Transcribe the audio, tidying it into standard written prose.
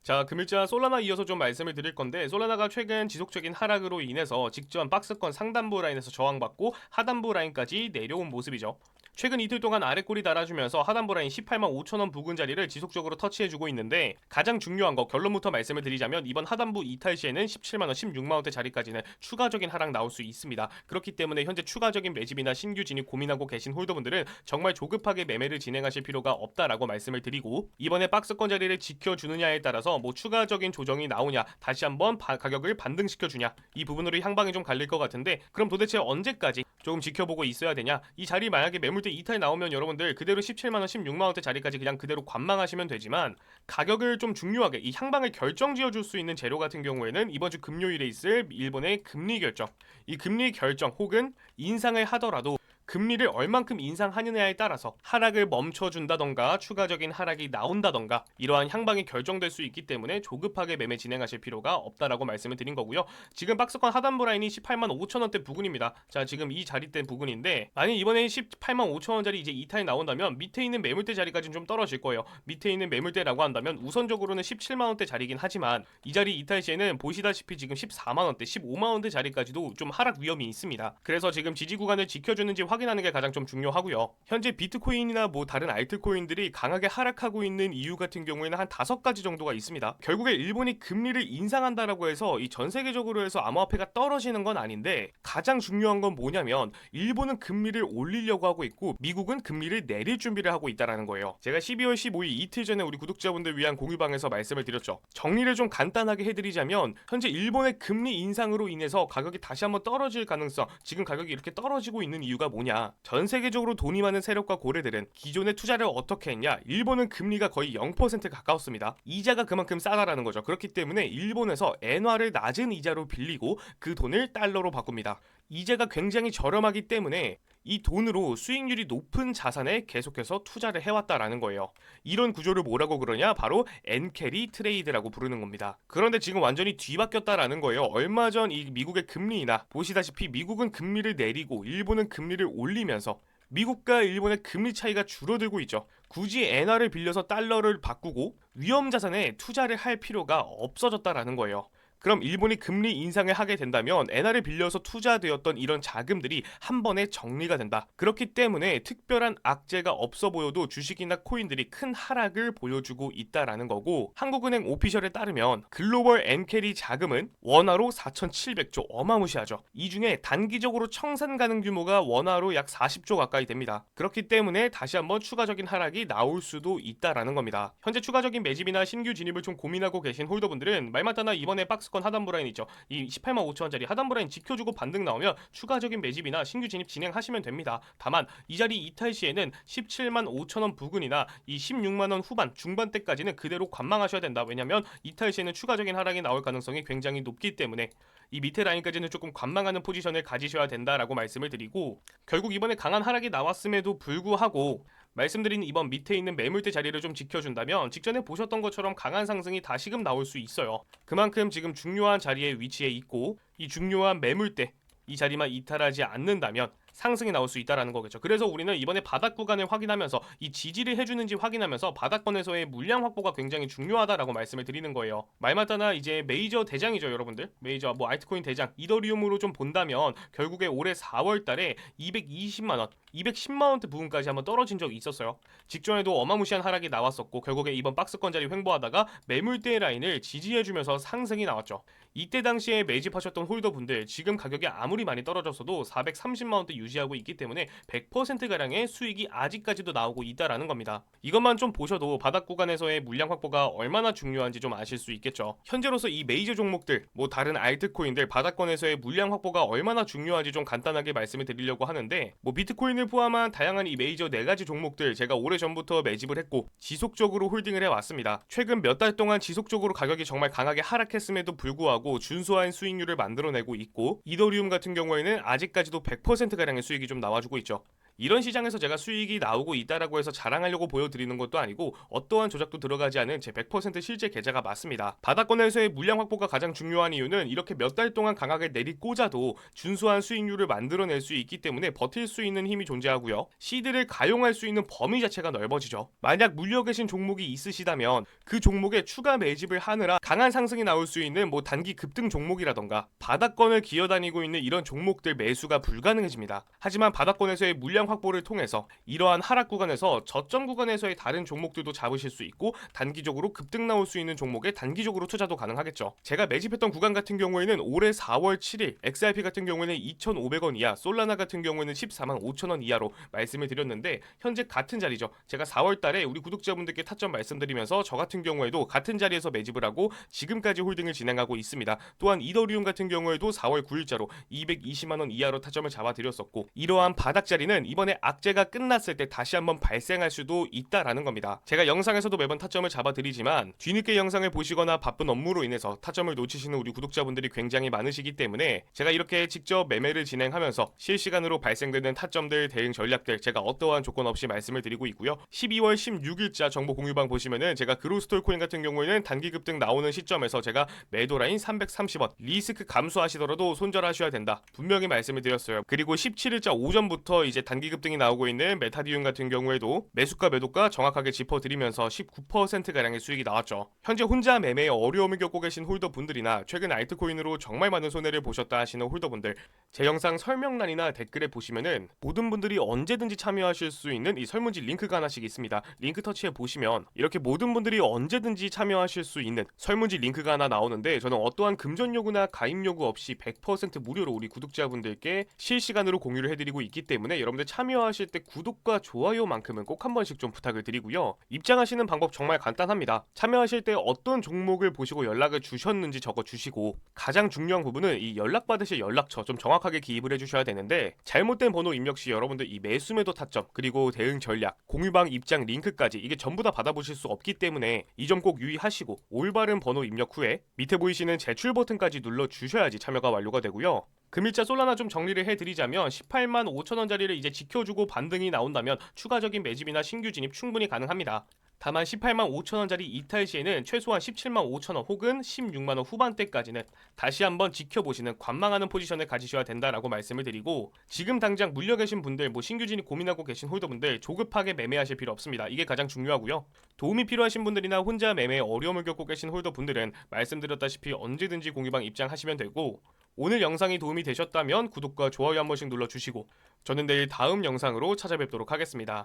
자, 금일자 솔라나 이어서 좀 말씀을 드릴 건데, 솔라나가 최근 지속적인 하락으로 인해서 직전 박스권 상단부 라인에서 저항받고 하단부 라인까지 내려온 모습이죠. 최근 이틀 동안 아래꼬리 달아주면서 하단부 라인 18만 5천원 부근 자리를 지속적으로 터치해주고 있는데, 가장 중요한 거 결론부터 말씀을 드리자면 이번 하단부 이탈 시에는 17만원, 16만원대 자리까지는 추가적인 하락 나올 수 있습니다. 그렇기 때문에 현재 추가적인 매집이나 신규 진입 고민하고 계신 홀더분들은 정말 조급하게 매매를 진행하실 필요가 없다라고 말씀을 드리고, 이번에 박스권 자리를 지켜주느냐에 따라서 뭐 추가적인 조정이 나오냐, 다시 한번 가격을 반등시켜주냐, 이 부분으로 향방이 좀 갈릴 것 같은데, 그럼 도대체 언제까지 조금 지켜보고 있어야 되냐? 이 자리 만약에 매물대 이탈 나오면 여러분들 그대로 17만원, 16만원대 자리까지 그냥 그대로 관망하시면 되지만, 가격을 좀 중요하게 이 향방을 결정지어줄 수 있는 재료 같은 경우에는 이번 주 금요일에 있을 일본의 금리 결정, 이 금리 결정 혹은 인상을 하더라도 금리를 얼만큼 인상하느냐에 따라서 하락을 멈춰준다던가 추가적인 하락이 나온다던가 이러한 향방이 결정될 수 있기 때문에 조급하게 매매 진행하실 필요가 없다라고 말씀을 드린 거고요. 지금 박스권 하단부 라인이 18만 5천원대 부근입니다. 자, 지금 이 자리대 부근인데, 만약 이번에 18만 5천원짜리 이제 이탈이 나온다면 밑에 있는 매물대 자리까지는 좀 떨어질 거예요. 밑에 있는 매물대라고 한다면 우선적으로는 17만원대 자리긴 하지만, 이 자리 이탈 시에는 보시다시피 지금 14만원대, 15만원대 자리까지도 좀 하락 위험이 있습니다. 그래서 지금 지지 구간을 지켜주는지 확인하는 게 가장 좀 중요하고요. 현재 비트코인이나 뭐 다른 알트코인들이 강하게 하락하고 있는 이유 같은 경우에는 한 5가지 정도가 있습니다. 결국에 일본이 금리를 인상한다라고 해서 이 전 세계적으로 해서 암호화폐가 떨어지는 건 아닌데, 가장 중요한 건 뭐냐면 일본은 금리를 올리려고 하고 있고 미국은 금리를 내릴 준비를 하고 있다라는 거예요. 제가 12월 15일 이틀 전에 우리 구독자분들 위한 공유방에서 말씀을 드렸죠. 정리를 좀 간단하게 해드리자면, 현재 일본의 금리 인상으로 인해서 가격이 다시 한번 떨어질 가능성, 지금 가격이 이렇게 떨어지고 있는 이유가 뭐냐, 전 세계적으로 돈이 많은 세력과 고래들은 기존의 투자를 어떻게 했냐, 일본은 금리가 거의 0% 가까웠습니다. 이자가 그만큼 싸다라는 거죠. 그렇기 때문에 일본에서 엔화를 낮은 이자로 빌리고 그 돈을 달러로 바꿉니다. 이자가 굉장히 저렴하기 때문에 이 돈으로 수익률이 높은 자산에 계속해서 투자를 해왔다라는 거예요. 이런 구조를 뭐라고 그러냐? 바로 엔캐리 트레이드라고 부르는 겁니다. 그런데 지금 완전히 뒤바뀌었다라는 거예요. 얼마 전 이 미국의 금리 인하, 보시다시피 미국은 금리를 내리고 일본은 금리를 올리면서 미국과 일본의 금리 차이가 줄어들고 있죠. 굳이 엔화를 빌려서 달러를 바꾸고 위험 자산에 투자를 할 필요가 없어졌다라는 거예요. 그럼 일본이 금리 인상을 하게 된다면 엔화를 빌려서 투자되었던 이런 자금들이 한 번에 정리가 된다. 그렇기 때문에 특별한 악재가 없어 보여도 주식이나 코인들이 큰 하락을 보여주고 있다라는 거고, 한국은행 오피셜에 따르면 글로벌 엔캐리 자금은 원화로 4,700조, 어마무시하죠. 이 중에 단기적으로 청산 가능 규모가 원화로 약 40조 가까이 됩니다. 그렇기 때문에 다시 한번 추가적인 하락이 나올 수도 있다라는 겁니다. 현재 추가적인 매집이나 신규 진입을 좀 고민하고 계신 홀더분들은 말마따나 이번에 박스권 하단부 라인 있죠. 이 18만 5천원짜리 하단부 라인 지켜주고 반등 나오면 추가적인 매집이나 신규 진입 진행하시면 됩니다. 다만 이 자리 이탈 시에는 17만 5천원 부근이나 이 16만원 후반 중반대까지는 그대로 관망하셔야 된다. 왜냐면 이탈 시에는 추가적인 하락이 나올 가능성이 굉장히 높기 때문에 이 밑에 라인까지는 조금 관망하는 포지션을 가지셔야 된다라고 말씀을 드리고, 결국 이번에 강한 하락이 나왔음에도 불구하고 말씀드린 이번 밑에 있는 매물대 자리를 좀 지켜준다면 직전에 보셨던 것처럼 강한 상승이 다시금 나올 수 있어요. 그만큼 지금 중요한 자리에 위치해 있고, 이 중요한 매물대 이 자리만 이탈하지 않는다면 상승이 나올 수 있다라는 거겠죠. 그래서 우리는 이번에 바닥 구간을 확인하면서 이 지지를 해주는지 확인하면서 바닥권에서의 물량 확보가 굉장히 중요하다라고 말씀을 드리는 거예요. 말마따나 이제 메이저 대장이죠, 여러분들. 메이저 뭐 알트코인 대장 이더리움으로 좀 본다면 결국에 올해 4월달에 220만원, 210만원대 부분까지 한번 떨어진 적이 있었어요. 직전에도 어마무시한 하락이 나왔었고 결국에 이번 박스권 자리 횡보하다가 매물대 라인을 지지해주면서 상승이 나왔죠. 이때 당시에 매집하셨던 홀더분들 지금 가격이 아무리 많이 떨어졌어도 430만원대 유지하고 있기 때문에 100%가량의 수익이 아직까지도 나오고 있다라는 겁니다. 이것만 좀 보셔도 바닥 구간에서의 물량 확보가 얼마나 중요한지 좀 아실 수 있겠죠. 현재로서 이 메이저 종목들, 뭐 다른 알트코인들 바닥권에서의 물량 확보가 얼마나 중요한지 좀 간단하게 말씀을 드리려고 하는데, 뭐 비트코인을 포함한 다양한 이 메이저 4가지 종목들 제가 오래전부터 매집을 했고 지속적으로 홀딩을 해왔습니다. 최근 몇 달 동안 지속적으로 가격이 정말 강하게 하락했음에도 불구하고 준수한 수익률을 만들어내고 있고, 이더리움 같은 경우에는 아직까지도 100%가량의 수익이 좀 나와주고 있죠. 이런 시장에서 제가 수익이 나오고 있다라고 해서 자랑하려고 보여드리는 것도 아니고 어떠한 조작도 들어가지 않은 제 100% 실제 계좌가 맞습니다. 바닥권에서의 물량 확보가 가장 중요한 이유는 이렇게 몇 달 동안 강하게 내리꽂아도 준수한 수익률을 만들어낼 수 있기 때문에 버틸 수 있는 힘이 존재하고요. 시드를 가용할 수 있는 범위 자체가 넓어지죠. 만약 물려 계신 종목이 있으시다면 그 종목에 추가 매집을 하느라 강한 상승이 나올 수 있는 뭐 단기 급등 종목이라던가 바닥권을 기어다니고 있는 이런 종목들 매수가 불가능해집니다. 하지만 바닥권에서의 물량 확보를 통해서 이러한 하락 구간에서 저점 구간에서의 다른 종목들도 잡으실 수 있고 단기적으로 급등 나올 수 있는 종목에 단기적으로 투자도 가능하겠죠. 제가 매집했던 구간 같은 경우에는 올해 4월 7일 XRP 같은 경우에는 2,500원 이하, 솔라나 같은 경우에는 14만 5천원 이하로 말씀을 드렸는데 현재 같은 자리죠. 제가 4월 달에 우리 구독자분들께 타점 말씀드리면서 저 같은 경우에도 같은 자리에서 매집을 하고 지금까지 홀딩을 진행하고 있습니다. 또한 이더리움 같은 경우에도 4월 9일자로 220만원 이하로 타점을 잡아드렸었고 이러한 바닥 자리는 이번에 악재가 끝났을 때 다시 한번 발생할 수도 있다라는 겁니다. 제가 영상에서도 매번 타점을 잡아드리지만 뒤늦게 영상을 보시거나 바쁜 업무로 인해서 타점을 놓치시는 우리 구독자분들이 굉장히 많으시기 때문에 제가 이렇게 직접 매매를 진행하면서 실시간으로 발생되는 타점들, 대응 전략들 제가 어떠한 조건 없이 말씀을 드리고 있고요. 12월 16일자 정보 공유방 보시면은 제가 그로스톨 코인 같은 경우에는 단기 급등 나오는 시점에서 제가 매도 라인 330원 리스크 감소하시더라도 손절하셔야 된다 분명히 말씀을 드렸어요. 그리고 17일자 오전부터 이제 단기 급등이 나오고 있는 메타디움 같은 경우에도 매수가 매도가 정확하게 짚어드리면서 19%가량의 수익이 나왔죠. 현재 혼자 매매에 어려움을 겪고 계신 홀더분들이나 최근 알트코인으로 정말 많은 손해를 보셨다 하시는 홀더분들 제 영상 설명란이나 댓글에 보시면은 모든 분들이 언제든지 참여하실 수 있는 이 설문지 링크가 하나씩 있습니다. 링크 터치해 보시면 이렇게 모든 분들이 언제든지 참여하실 수 있는 설문지 링크가 하나 나오는데 저는 어떠한 금전 요구나 가입 요구 없이 100% 무료로 우리 구독자분들께 실시간으로 공유를 해드리고 있기 때문에 여러분들 참여하실 때 구독과 좋아요만큼은 꼭 한 번씩 좀 부탁을 드리고요. 입장하시는 방법 정말 간단합니다. 참여하실 때 어떤 종목을 보시고 연락을 주셨는지 적어주시고 가장 중요한 부분은 이 연락받으실 연락처 좀 정확하게 기입을 해주셔야 되는데 잘못된 번호 입력 시 여러분들 이 매수매도 타점 그리고 대응 전략 공유방 입장 링크까지 이게 전부 다 받아보실 수 없기 때문에 이 점 꼭 유의하시고 올바른 번호 입력 후에 밑에 보이시는 제출 버튼까지 눌러주셔야지 참여가 완료가 되고요. 금일자 솔라나 좀 정리를 해드리자면 18만 5천원짜리를 이제 지켜주고 반등이 나온다면 추가적인 매집이나 신규 진입 충분히 가능합니다. 다만 18만 5천원짜리 이탈 시에는 최소한 17만 5천원 혹은 16만원 후반대까지는 다시 한번 지켜보시는 관망하는 포지션을 가지셔야 된다라고 말씀을 드리고 지금 당장 물려 계신 분들 뭐 신규 진입 고민하고 계신 홀더분들 조급하게 매매하실 필요 없습니다. 이게 가장 중요하고요. 도움이 필요하신 분들이나 혼자 매매에 어려움을 겪고 계신 홀더분들은 말씀드렸다시피 언제든지 공유방 입장하시면 되고 오늘 영상이 도움이 되셨다면 구독과 좋아요 한 번씩 눌러주시고 저는 내일 다음 영상으로 찾아뵙도록 하겠습니다.